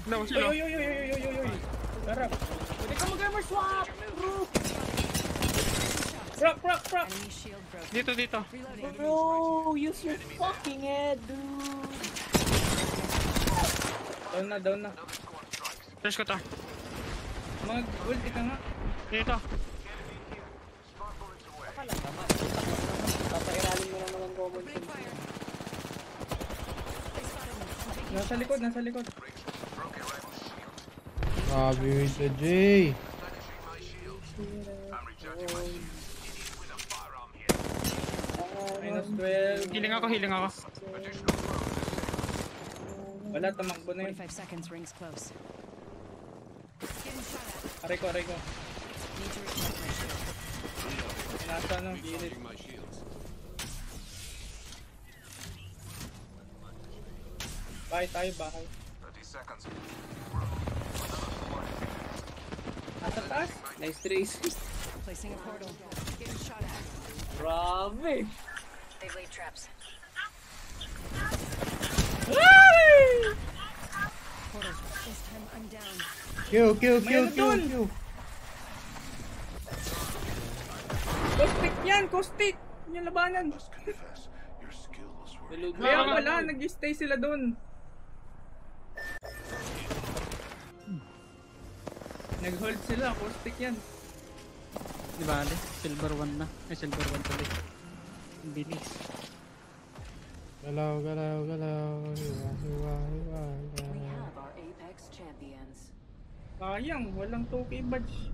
No, sila. Oy. Harap. Pwede ka mag-armor swap. Rock. Dito. Bro, use your fucking head, dude. Down na. Flash ko to. Mag-ulti ka nga. Dito. Papairalim mo lang naman common sense. Nasa likod. Grabe yun sa Jay. Minus 12. Healing ako. Wala, tamakbo na yun. 45 seconds, rings close. Aray ko. Need to recharge my shield. Nasa gilid. Bahay tayo. 30 seconds. Nasa taas. Nice trace. Placing a portal. Getting shot at. Grabe. They've laid traps. Portals. This time I'm down. Kill. Caustic yan. Labanan. Kaya wala, nag-stay sila doon. Nag-hold sila, caustic yan. Di ba, Ali? Silver 1 na. Silver 1 tuloy. Ang bilis. Galaw. Hiwa. We have our Apex champions. Sayang, walang 2K badge.